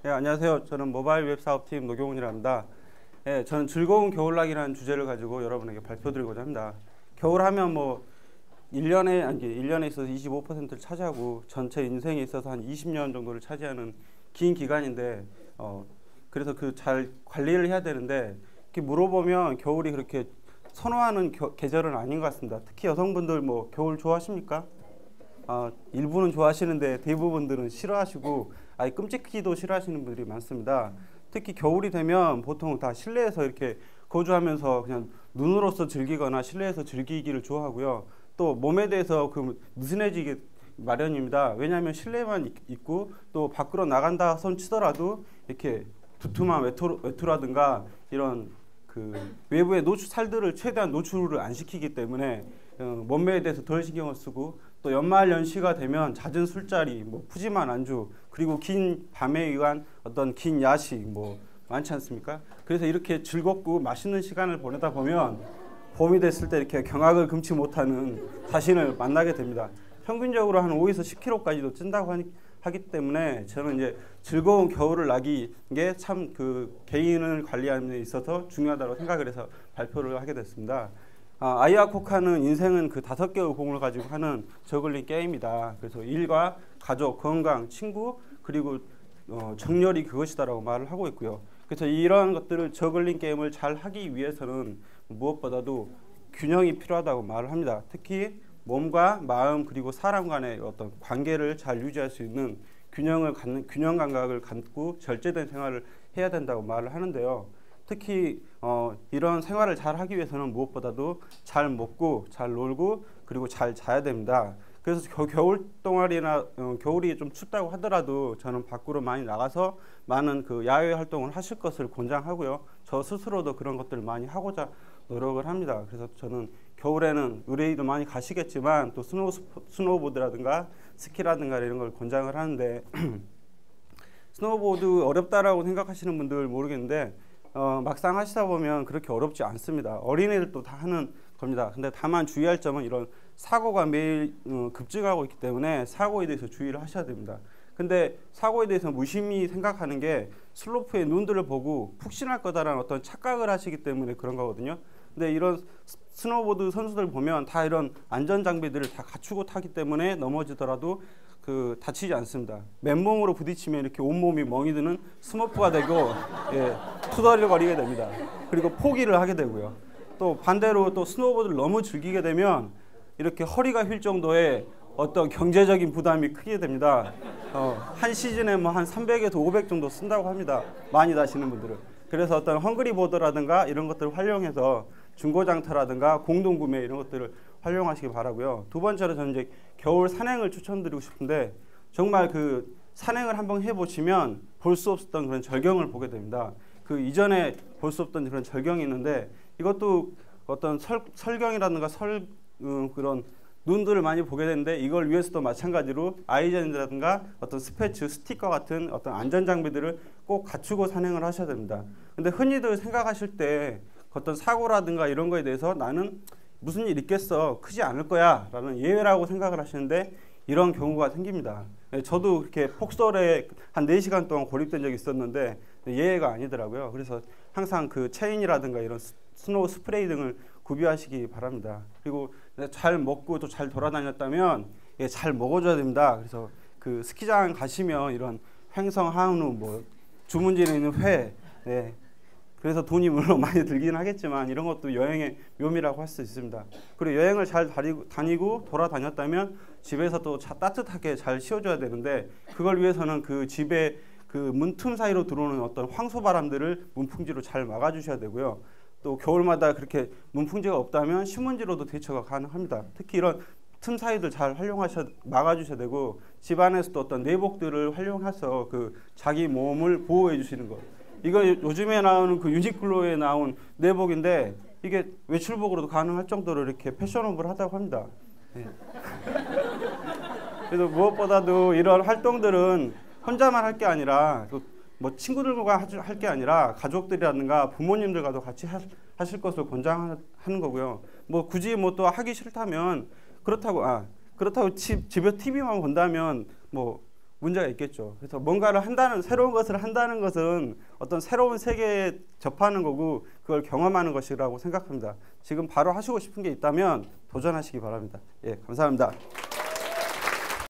안녕하세요. 저는 모바일 웹 사업팀 노경훈이라 합니다. 저는 즐거운 겨울나기라는 주제를 가지고 여러분에게 발표드리고자 합니다. 겨울 하면 뭐 1년에 있어서 25%를 차지하고 전체 인생에 있어서 한 20년 정도를 차지하는 긴 기간인데 그래서 그 잘 관리를 해야 되는데 이렇게 물어보면 겨울이 그렇게 선호하는 계절은 아닌 것 같습니다. 특히 여성분들 뭐 겨울 좋아하십니까? 일부는 좋아하시는데 대부분들은 싫어하시고 아예 끔찍히도 싫어하시는 분들이 많습니다. 특히 겨울이 되면 보통 다 실내에서 이렇게 거주하면서 그냥 눈으로서 즐기거나 실내에서 즐기기를 좋아하고요. 또 몸에 대해서 그 느슨해지기 마련입니다. 왜냐하면 실내만 있고 또 밖으로 나간다 손 치더라도 이렇게 두툼한 외투라든가 이런 그 외부의 살들을 최대한 노출을 안 시키기 때문에 몸매에 대해서 덜 신경을 쓰고 또 연말 연시가 되면 잦은 술자리, 뭐 푸짐한 안주, 그리고 긴 밤에 의한 어떤 긴 야식 뭐 많지 않습니까? 그래서 이렇게 즐겁고 맛있는 시간을 보내다 보면 봄이 됐을 때 이렇게 경악을 금치 못하는 자신을 만나게 됩니다. 평균적으로 한 5에서 10kg까지도 찐다고 하기 때문에 저는 이제 즐거운 겨울을 나기 게 참 그 개인을 관리하는 데 있어서 중요하다고 생각을 해서 발표를 하게 됐습니다. 아이아코카는 인생은 그 5개의 공을 가지고 하는 저글링 게임이다. 그래서 일과 가족, 건강, 친구, 그리고 정열이 그것이다라고 말을 하고 있고요. 그래서 이러한 것들을 저글링 게임을 잘 하기 위해서는 무엇보다도 균형이 필요하다고 말을 합니다. 특히 몸과 마음 그리고 사람 간의 어떤 관계를 잘 유지할 수 있는 균형 감각을 갖고 절제된 생활을 해야 된다고 말을 하는데요. 특히 이런 생활을 잘 하기 위해서는 무엇보다도 잘 먹고 잘 놀고 그리고 잘 자야 됩니다. 그래서 겨울 동안이나 겨울이 좀 춥다고 하더라도 저는 밖으로 많이 나가서 많은 그 야외 활동을 하실 것을 권장하고요. 저 스스로도 그런 것들을 많이 하고자 노력을 합니다. 그래서 저는 겨울에는 의뢰도 많이 가시겠지만 또 스노우보드라든가 스키라든가 이런 걸 권장을 하는데 스노우보드 어렵다라고 생각하시는 분들 모르겠는데 막상 하시다 보면 그렇게 어렵지 않습니다. 어린애들도 다 하는 겁니다. 근데 다만 주의할 점은 이런 사고가 매일 급증하고 있기 때문에 사고에 대해서 주의를 하셔야 됩니다. 근데 사고에 대해서 무심히 생각하는 게 슬로프의 눈들을 보고 푹신할 거다라는 어떤 착각을 하시기 때문에 그런 거거든요. 근데 이런 스노보드 선수들 보면 다 이런 안전 장비들을 다 갖추고 타기 때문에 넘어지더라도 다치지 않습니다. 맨몸으로 부딪히면 이렇게 온몸이 멍이 드는 스머프가 되고 투덜거리게 됩니다. 그리고 포기를 하게 되고요. 또 반대로 또 스노보드를 너무 즐기게 되면 이렇게 허리가 휠 정도의 어떤 경제적인 부담이 크게 됩니다. 한 시즌에 뭐 한 300에서 500 정도 쓴다고 합니다. 많이 다시는 분들은. 그래서 어떤 헝그리보드라든가 이런 것들을 활용해서 중고장터라든가 공동구매 이런 것들을 활용하시기 바라고요. 두 번째로 저는 이제 겨울 산행을 추천드리고 싶은데 정말 그 산행을 한번 해보시면 볼 수 없었던 그런 절경을 보게 됩니다. 그 이전에 볼 수 없던 그런 절경이 있는데 이것도 어떤 설경이라든가 그런 눈들을 많이 보게 되는데 이걸 위해서도 마찬가지로 아이젠이라든가 어떤 스패츠, 스티커 같은 어떤 안전 장비들을 꼭 갖추고 산행을 하셔야 됩니다. 근데 흔히들 생각하실 때 어떤 사고라든가 이런 거에 대해서 나는 무슨 일 있겠어, 크지 않을 거야 라는 예외라고 생각을 하시는데 이런 경우가 생깁니다. 저도 그렇게 폭설에 한 4시간 동안 고립된 적이 있었는데 예외가 아니더라고요. 그래서 항상 그 체인이라든가 이런 스노우 스프레이 등을 구비하시기 바랍니다. 그리고 잘 먹고 또 잘 돌아다녔다면 잘 먹어줘야 됩니다. 그래서 그 스키장 가시면 이런 횡성, 한우, 뭐 주문진에 있는 회, 그래서 돈이 물론 많이 들긴 하겠지만 이런 것도 여행의 묘미라고 할 수 있습니다. 그리고 여행을 잘 다니고 돌아다녔다면 집에서 또 따뜻하게 잘 쉬어줘야 되는데 그걸 위해서는 그 집에 그 문틈 사이로 들어오는 어떤 황소바람들을 문풍지로 잘 막아주셔야 되고요. 또 겨울마다 그렇게 문풍지가 없다면 신문지로도 대처가 가능합니다. 특히 이런 틈 사이들 잘 막아주셔야 되고 집안에서도 어떤 내복들을 활용해서 그 자기 몸을 보호해 주시는 것. 이거 요즘에 나오는 그 유니클로에 나온 내복인데 이게 외출복으로도 가능할 정도로 이렇게 패셔너블하다고 합니다. 그래서 무엇보다도 이런 활동들은 혼자만 할 게 아니라 뭐 친구들과 할 게 아니라 가족들이라든가 부모님들과도 같이 하실 것을 권장하는 거고요. 뭐 굳이 뭐 또 하기 싫다면 그렇다고 집에 TV만 본다면 뭐 문제가 있겠죠. 그래서 뭔가를 한다는, 새로운 것을 한다는 것은 어떤 새로운 세계에 접하는 거고 그걸 경험하는 것이라고 생각합니다. 지금 바로 하시고 싶은 게 있다면 도전하시기 바랍니다. 예, 감사합니다.